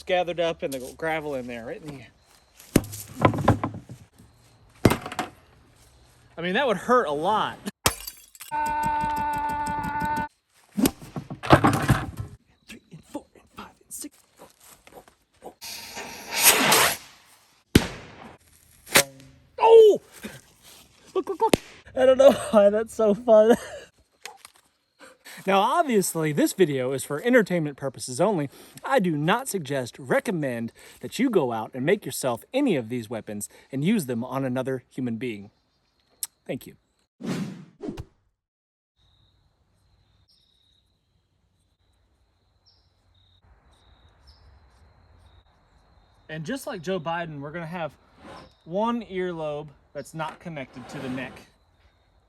rocks gathered up and the gravel in there, right in the... I mean, that would hurt a lot. 3 and 4 and 5 and 6. Oh! Look, look, look. I don't know why that's so fun. Now, obviously, this video is for entertainment purposes only. I do not suggest, recommend that you go out and make yourself any of these weapons and use them on another human being. Thank you. And just like Joe Biden, we're gonna have one earlobe that's not connected to the neck,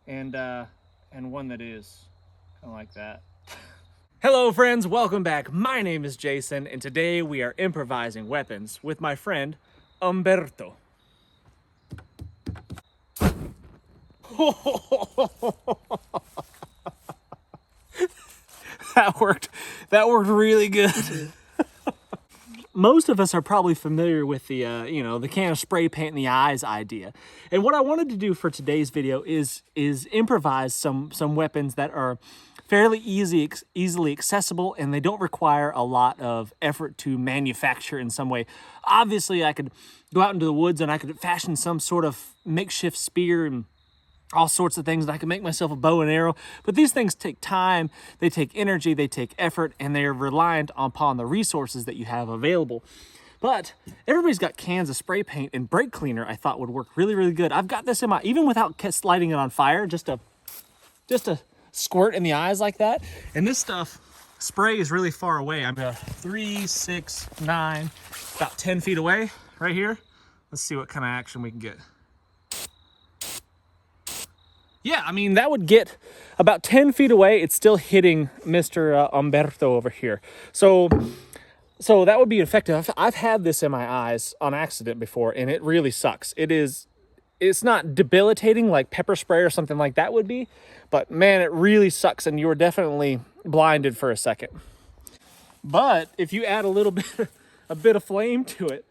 and one that is, kind of like that. Hello friends, welcome back. My name is Jason, and today we are improvising weapons with my friend, Umberto. That worked really good. Most of us are probably familiar with the, the can of spray paint in the eyes idea. And what I wanted to do for today's video is improvise some weapons that are fairly easily accessible, and they don't require a lot of effort to manufacture in some way. Obviously, I could go out into the woods and I could fashion some sort of makeshift spear and all sorts of things, and I can make myself a bow and arrow, but these things take time, they take energy, they take effort, and they are reliant upon the resources that you have available. But everybody's got cans of spray paint, and brake cleaner I thought would work really, really good. I've got this in my, even without lighting it on fire, just a squirt in the eyes like that. And this stuff, spray is really far away. I'm 3, 6, 9, about 10 feet away right here. Let's see what kind of action we can get. Yeah, I mean, that would get about 10 feet away. It's still hitting Mr. Umberto over here. So that would be effective. I've had this in my eyes on accident before, and it really sucks. It's not debilitating like pepper spray or something like that would be, but man, it really sucks, and you were definitely blinded for a second. But if you add a bit of flame to it,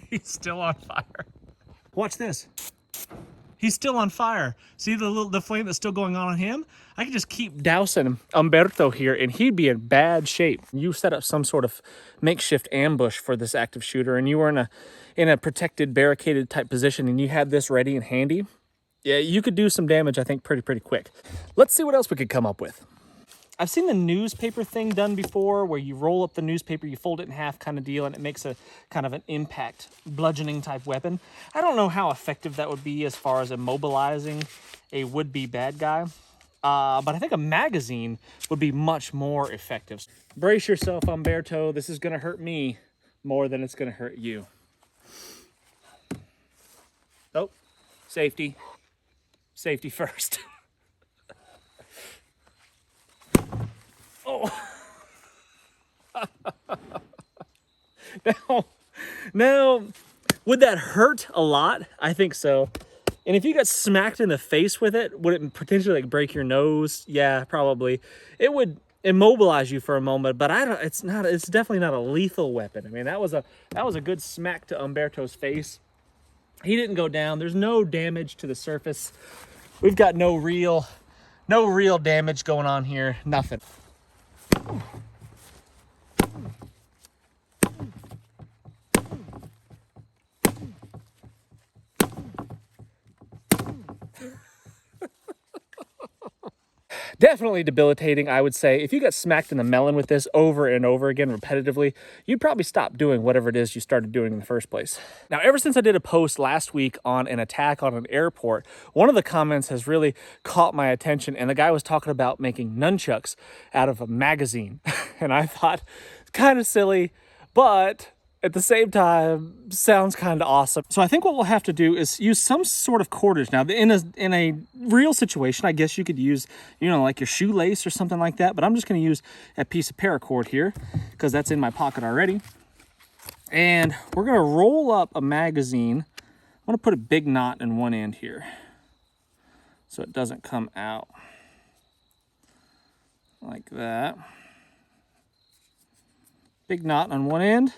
he's still on fire. Watch this. He's still on fire. See the flame that's still going on him? I can just keep dousing Umberto here, and he'd be in bad shape. You set up some sort of makeshift ambush for this active shooter, and you were in a protected, barricaded type position, and you had this ready and handy. Yeah, you could do some damage, I think, pretty quick. Let's see what else we could come up with. I've seen the newspaper thing done before, where you roll up the newspaper, you fold it in half kind of deal, and it makes a kind of an impact bludgeoning type weapon. I don't know how effective that would be as far as immobilizing a would-be bad guy, but I think a magazine would be much more effective. Brace yourself, Umberto. This is going to hurt me more than it's going to hurt you. Oh, safety. Safety first. Oh. Now, would that hurt a lot? I think so. And if you got smacked in the face with it, would it potentially like break your nose? Yeah, probably. It would immobilize you for a moment, but it's definitely not a lethal weapon. I mean, that was a good smack to Umberto's face. He didn't go down. There's no damage to the surface. We've got no real damage going on here. Nothing. Definitely debilitating, I would say. If you got smacked in the melon with this over and over again repetitively, you'd probably stop doing whatever it is you started doing in the first place. Now, ever since I did a post last week on an attack on an airport, one of the comments has really caught my attention, and the guy was talking about making nunchucks out of a magazine. And I thought, it's kind of silly, but at the same time, sounds kind of awesome. So I think what we'll have to do is use some sort of cordage. Now, in a real situation, I guess you could use, like your shoelace or something like that. But I'm just going to use a piece of paracord here because that's in my pocket already. And we're going to roll up a magazine. I'm going to put a big knot in one end here so it doesn't come out. like that. Big knot on one end.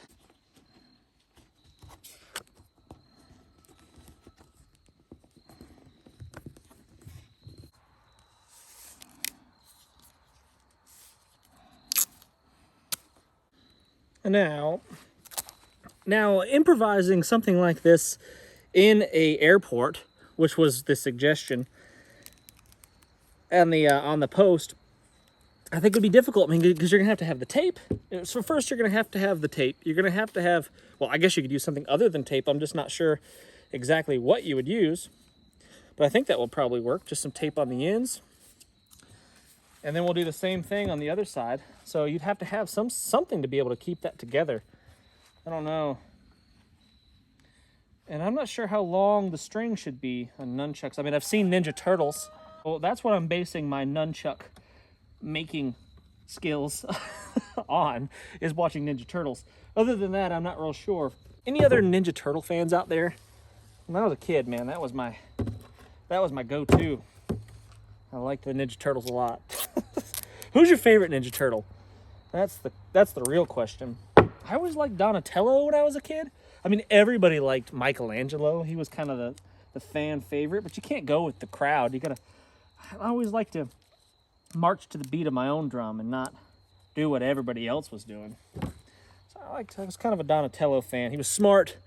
And now improvising something like this in a airport, which was the suggestion and on the post, I think would be difficult. I mean, because you're gonna have to have the tape. So first, you're gonna have to have the tape. You're gonna have to have, well, I guess you could use something other than tape. I'm just not sure exactly what you would use, but I think that will probably work. Just some tape on the ends, and then we'll do the same thing on the other side. So you'd have to have something to be able to keep that together. I don't know. And I'm not sure how long the string should be on nunchucks. I mean, I've seen Ninja Turtles. Well, that's what I'm basing my nunchuck making skills on, is watching Ninja Turtles. Other than that, I'm not real sure. Any other Ninja Turtle fans out there? When I was a kid, man, that was my go-to. I liked the Ninja Turtles a lot. Who's your favorite Ninja Turtle? That's the real question. I always liked Donatello when I was a kid. I mean, everybody liked Michelangelo. He was kind of the fan favorite, but you can't go with the crowd. I always like to march to the beat of my own drum and not do what everybody else was doing. So I was kind of a Donatello fan. He was smart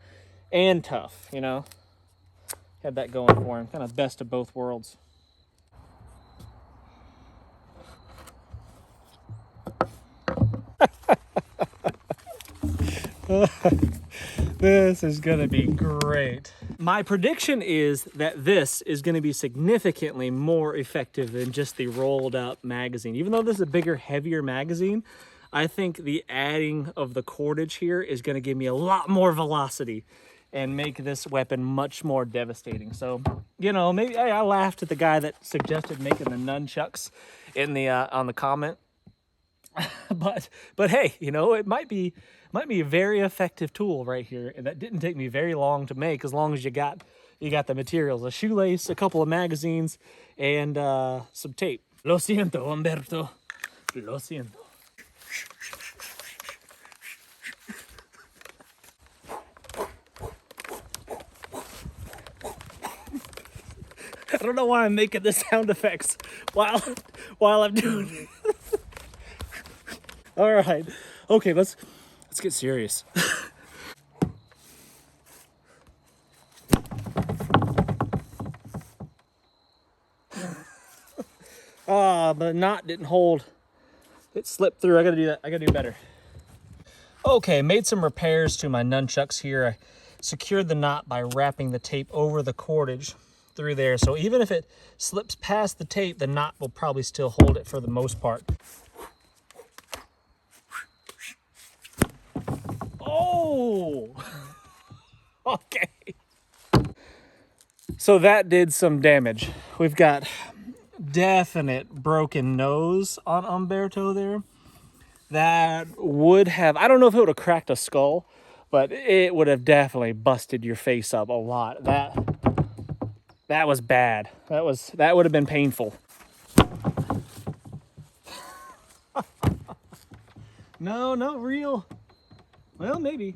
and tough, you know. Had that going for him. Kind of best of both worlds. This is gonna be great. My prediction is that this is gonna be significantly more effective than just the rolled up magazine. Even though this is a bigger, heavier magazine, I think the adding of the cordage here is gonna give me a lot more velocity and make this weapon much more devastating. So, you know, maybe I laughed at the guy that suggested making the nunchucks in the on the comment. but hey, you know, it might be a very effective tool right here, and that didn't take me very long to make, as long as you got the materials: a shoelace, a couple of magazines, and some tape. Lo siento, Humberto. Lo siento. I don't know why I'm making the sound effects while I'm doing it. All right, okay, let's get serious. The knot didn't hold. It slipped through. I gotta do that. I gotta do better. Okay, made some repairs to my nunchucks here. I secured the knot by wrapping the tape over the cordage through there. So even if it slips past the tape, the knot will probably still hold it for the most part. Oh, okay. So that did some damage. We've got definite broken nose on Umberto there. That would have, I don't know if it would have cracked a skull, but it would have definitely busted your face up a lot. That was bad. That would have been painful. No, not real. Well, maybe.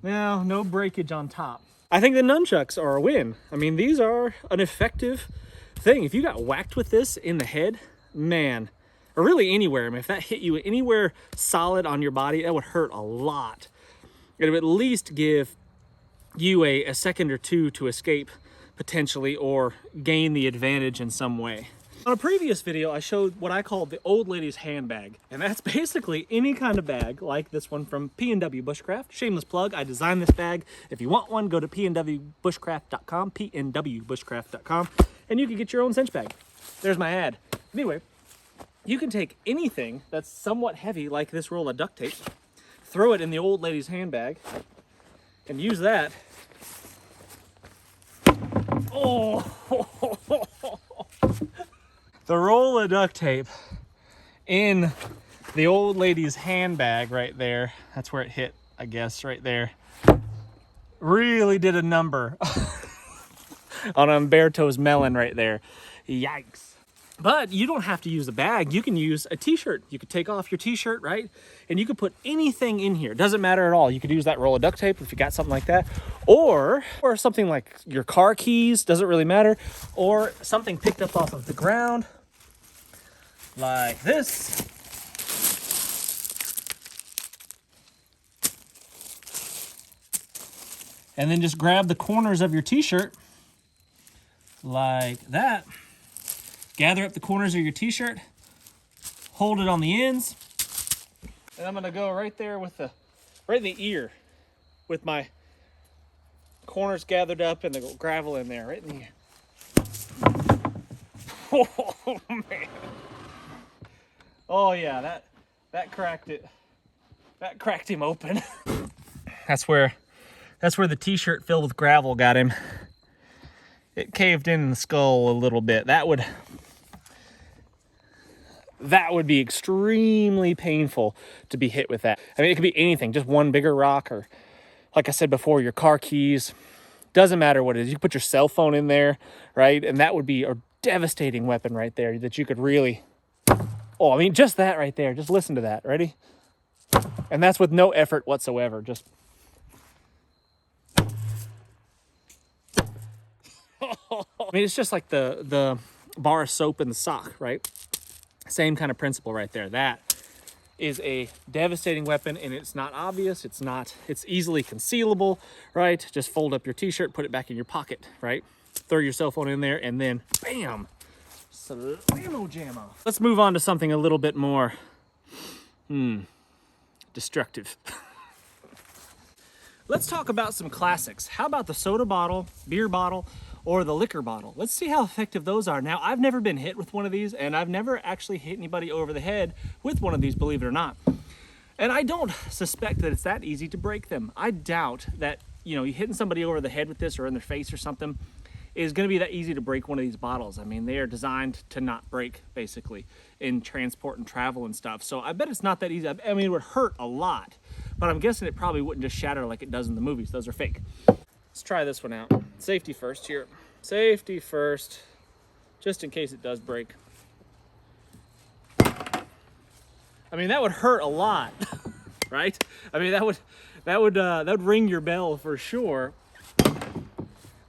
No breakage on top. I think the nunchucks are a win. I mean, these are an effective thing. If you got whacked with this in the head, man, or really anywhere, I mean, if that hit you anywhere solid on your body, that would hurt a lot. It would at least give you a second or two to escape potentially, or gain the advantage in some way. On a previous video, I showed what I call the old lady's handbag, and that's basically any kind of bag like this one from P&W Bushcraft. Shameless plug, I designed this bag. If you want one, go to pnwbushcraft.com, pnwbushcraft.com, and you can get your own cinch bag. There's my ad. Anyway, you can take anything that's somewhat heavy, like this roll of duct tape, throw it in the old lady's handbag, and use that. Oh! The roll of duct tape in the old lady's handbag right there, that's where it hit, I guess, right there, really did a number on Umberto's melon right there. Yikes. But you don't have to use a bag. You can use a t-shirt. You could take off your t-shirt, right? And you could put anything in here. It doesn't matter at all. You could use that roll of duct tape if you got something like that. Or something like your car keys, doesn't really matter. Or something picked up off of the ground, like this. And then just grab the corners of your t-shirt, like that. Gather up the corners of your t-shirt, hold it on the ends, and I'm gonna go right there with right in the ear with my corners gathered up and the gravel in there, right in the ear. Oh man. Oh yeah, that cracked it. That cracked him open. That's where the t-shirt filled with gravel got him. It caved in the skull a little bit. That would be extremely painful to be hit with that. I mean, it could be anything, just one bigger rock, or like I said before, your car keys. Doesn't matter what it is. You can put your cell phone in there, right? And that would be a devastating weapon right there that you could really, oh, I mean, just that right there. Just listen to that. Ready? And that's with no effort whatsoever. Just. I mean, it's just like the bar of soap in the sock, right? Same kind of principle right there. That is a devastating weapon, and it's not obvious. It's easily concealable, right? Just fold up your t-shirt, put it back in your pocket, right? Throw your cell phone in there, and then bam, slammo jammo. Let's move on to something a little bit more destructive. Let's talk about some classics. How about the soda bottle, beer bottle, or the liquor bottle? Let's see how effective those are. Now, I've never been hit with one of these, and I've never actually hit anybody over the head with one of these, believe it or not. And I don't suspect that it's that easy to break them. I doubt that, you hitting somebody over the head with this or in their face or something is gonna be that easy to break one of these bottles. I mean, they are designed to not break, basically, in transport and travel and stuff. So I bet it's not that easy. I mean, it would hurt a lot, but I'm guessing it probably wouldn't just shatter like it does in the movies. Those are fake. Let's try this one out. Safety first here. Safety first, just in case it does break. I mean, that would hurt a lot, right? I mean, that would ring your bell for sure.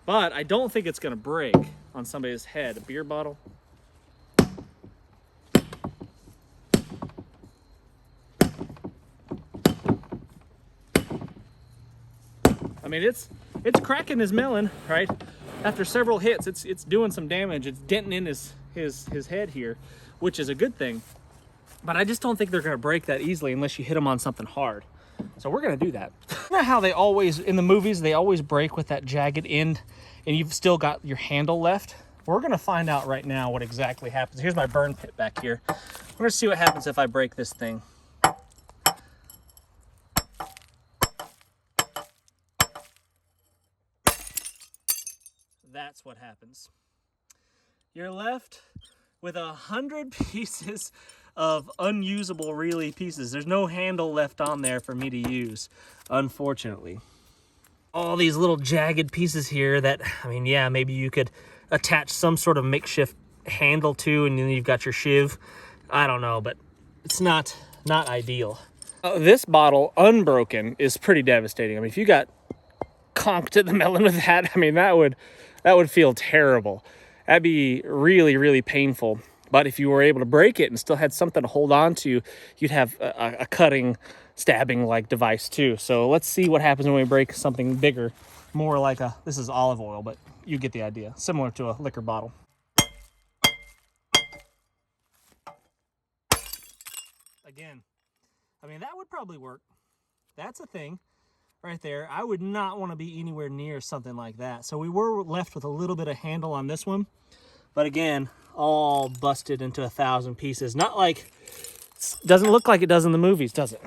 But I don't think it's gonna break on somebody's head. A beer bottle. I mean, it's cracking his melon, right? After several hits, it's doing some damage. It's denting in his head here, which is a good thing. But I just don't think they're gonna break that easily unless you hit them on something hard. So we're gonna do that. You know how they always, in the movies, they always break with that jagged end and you've still got your handle left? We're gonna find out right now what exactly happens. Here's my burn pit back here. We're gonna see what happens if I break this thing. That's what happens. You're left with 100 pieces of unusable, really, pieces. There's no handle left on there for me to use, unfortunately. All these little jagged pieces here that, I mean, yeah, maybe you could attach some sort of makeshift handle to, and then you've got your shiv. I don't know, but it's not ideal. This bottle, unbroken, is pretty devastating. I mean, if you got conked at the melon with that, I mean, that would feel terrible. That'd be really, really painful. But if you were able to break it and still had something to hold on to, you'd have a cutting, stabbing-like device too. So let's see what happens when we break something bigger, more like this is olive oil, but you get the idea. Similar to a liquor bottle. Again, I mean, that would probably work. That's a thing right there. I would not want to be anywhere near something like that. So we were left with a little bit of handle on this one. But again, all busted into 1,000 pieces. Not like, doesn't look like it does in the movies, does it?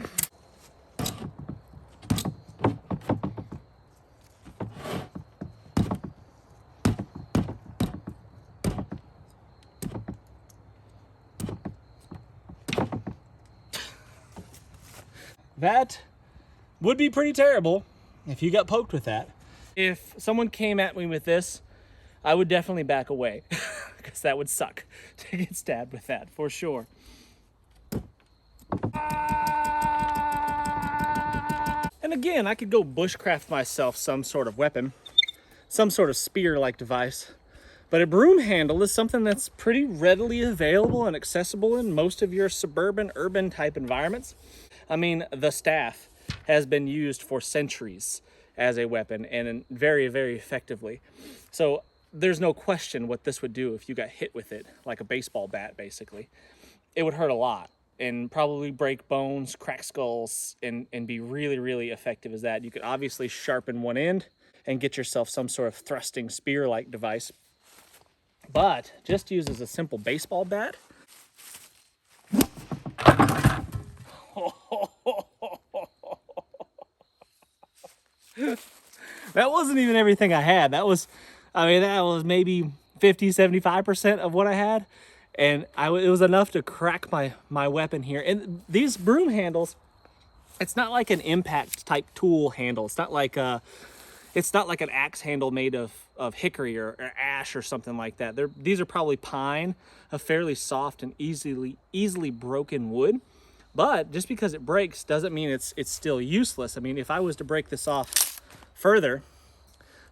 That would be pretty terrible if you got poked with that. If someone came at me with this, I would definitely back away because that would suck to get stabbed with that for sure. And again, I could go bushcraft myself some sort of weapon, some sort of spear-like device. But a broom handle is something that's pretty readily available and accessible in most of your suburban, urban type environments. I mean, the staff has been used for centuries as a weapon, and very, very effectively. So there's no question what this would do if you got hit with it, like a baseball bat, basically. It would hurt a lot and probably break bones, crack skulls, and be really, really effective as that. You could obviously sharpen one end and get yourself some sort of thrusting spear-like device. But just used as a simple baseball bat, that wasn't even everything I had. That was maybe 50, 75% of what I had. And it was enough to crack my weapon here. And these broom handles, it's not like an impact type tool handle. It's not like an axe handle made of hickory or ash or something like that. These are probably pine, a fairly soft and easily broken wood. But just because it breaks doesn't mean it's still useless. I mean, if I was to break this off further,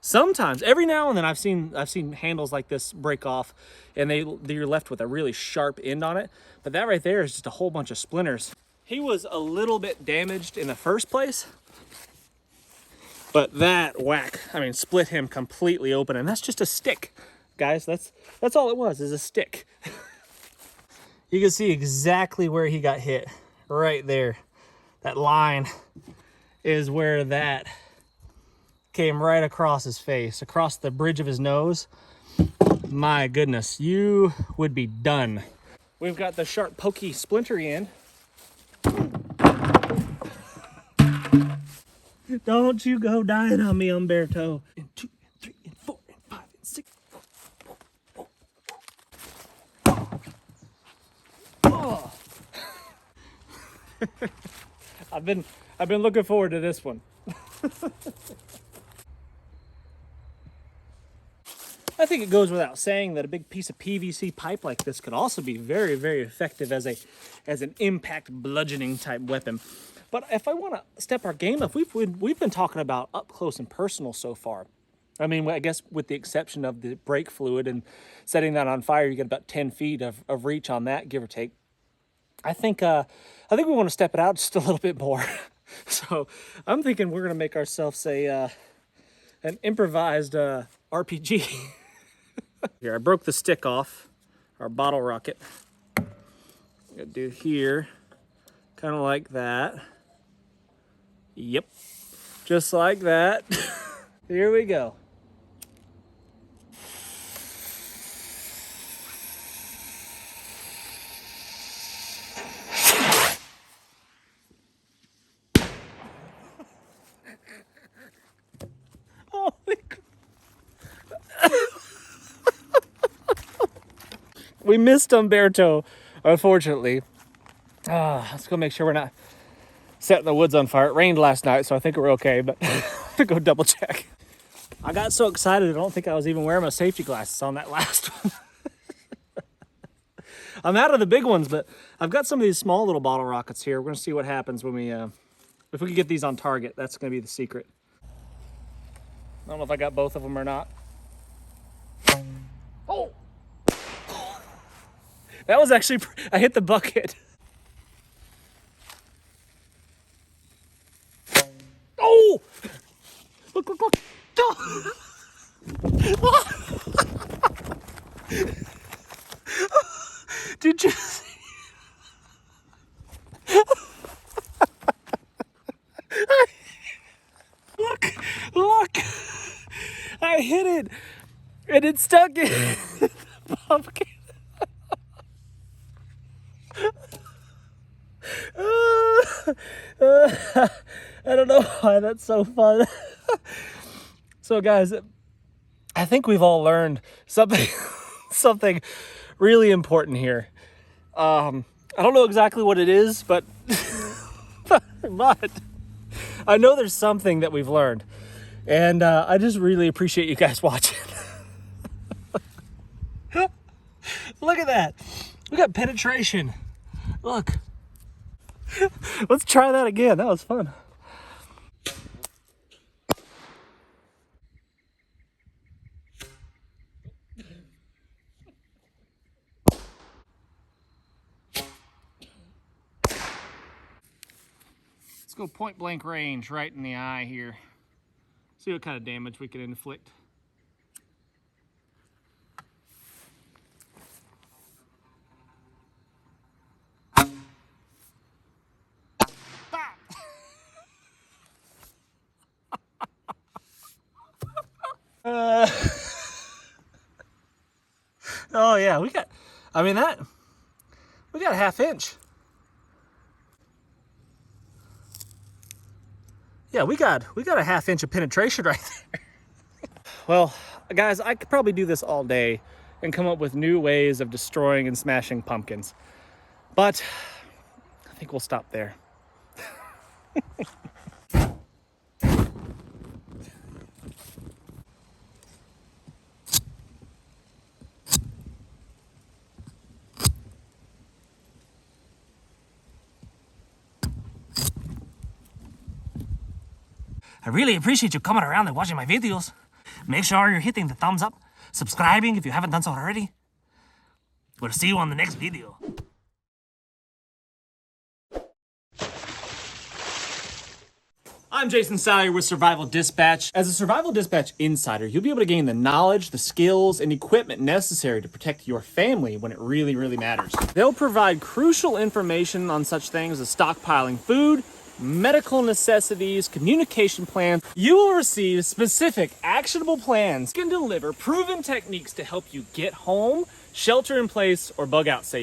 sometimes, every now and then, I've seen handles like this break off, and you're left with a really sharp end on it. But that right there is just a whole bunch of splinters. He was a little bit damaged in the first place, but that whack, I mean, split him completely open, and that's just a stick, guys. That's all it was, is a stick. You can see exactly where he got hit, right there. That line is where that came right across his face, across the bridge of his nose. My goodness, you would be done. We've got the sharp, pokey, splintery end. Don't you go dying on me, Umberto. And 2, and 3, and 4, and 5, and 6. Oh. I've been looking forward to this one. I think it goes without saying that a big piece of PVC pipe like this could also be very, very effective as an impact bludgeoning type weapon. But if I want to step our game up, we've been talking about up close and personal so far. I mean, I guess with the exception of the brake fluid and setting that on fire, you get about 10 feet of reach on that, give or take. I think we want to step it out just a little bit more. So I'm thinking we're going to make ourselves an improvised RPG. Here, I broke the stick off our bottle rocket. I'm gonna do here, kind of like that. Yep, just like that. Here we go. Holy crap. We missed Umberto, unfortunately. Let's go make sure we're not setting the woods on fire. It rained last night, so I think we're okay, but to go double check. I got so excited, I don't think I was even wearing my safety glasses on that last one. I'm out of the big ones, but I've got some of these small little bottle rockets here. We're gonna see what happens when if we can get these on target. That's gonna be the secret. I don't know if I got both of them or not. Oh! That was actually, I hit the bucket. Oh! Look, look, look. Did you see? Look. I hit it. And it stuck in the pumpkin. I don't know why that's so fun. So guys, I think we've all learned something really important here. I don't know exactly what it is, but but I know there's something that we've learned, and I just really appreciate you guys watching. Look at that. We got penetration. Look. Let's try that again. That was fun. Let's go point blank range right in the eye here. See what kind of damage we can inflict. Oh yeah, we got a half inch. Yeah, we got a half inch of penetration right there. Well, guys, I could probably do this all day and come up with new ways of destroying and smashing pumpkins. But I think we'll stop there. I really appreciate you coming around and watching my videos. Make sure you're hitting the thumbs up, subscribing if you haven't done so already. We'll see you on the next video. I'm Jason Salyer with Survival Dispatch. As a Survival Dispatch insider, you'll be able to gain the knowledge, the skills, and equipment necessary to protect your family when it really, really matters. They'll provide crucial information on such things as stockpiling food, medical necessities, communication plans. You will receive specific, actionable plans. You can deliver proven techniques to help you get home, shelter in place, or bug out safe.